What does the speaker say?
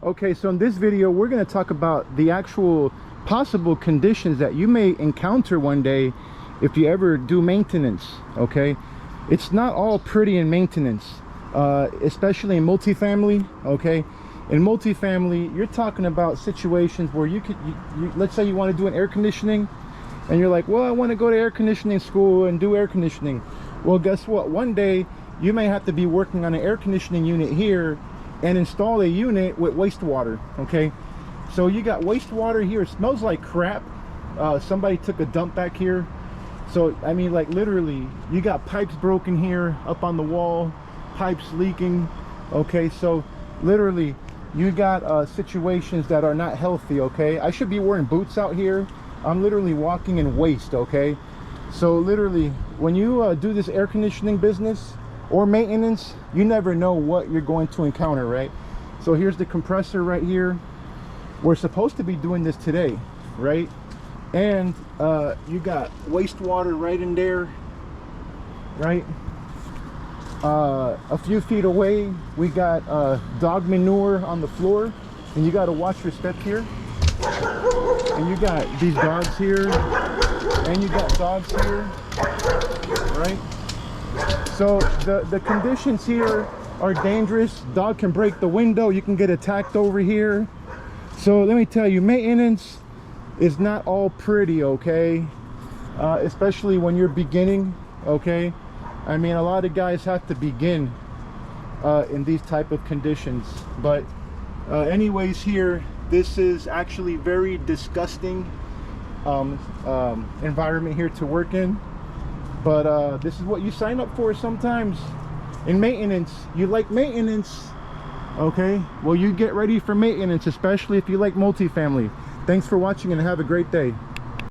Okay, so in this video we're going to talk about the actual possible conditions that you may encounter one day if you ever do maintenance. Okay, it's not all pretty in maintenance, especially in multifamily. Okay, in multifamily you're talking about situations where you could let's say you want to do an air conditioning and you're like, well, I want to go to air conditioning school and do air conditioning. Well, guess what, one day you may have to be working on an air conditioning unit here and install a unit with wastewater. Okay, so you got wastewater here. It smells like crap. Somebody took a dump back here. So I mean, like, literally you got pipes broken here up on the wall, pipes leaking. Okay, so literally you got situations that are not healthy. Okay, I should be wearing boots out here. I'm literally walking in waste. Okay, so literally when you do this air conditioning business or maintenance, you never know what you're going to encounter, right? So here's the compressor right here. We're supposed to be doing this today, right? And you got wastewater right in there, right? A few feet away we got dog manure on the floor, and you got to watch your step here. And you got these dogs here, and you got dogs here, right? So the conditions here are dangerous. Dog can break the window. You can get attacked over here. So let me tell you, maintenance is not all pretty. Okay, especially when you're beginning. Okay, I mean, a lot of guys have to begin in these type of conditions. But anyways, here, this is actually very disgusting environment here to work in. But this is what you sign up for sometimes in maintenance. You like maintenance, okay? Well, you get ready for maintenance, especially if you like multifamily. Thanks for watching and have a great day.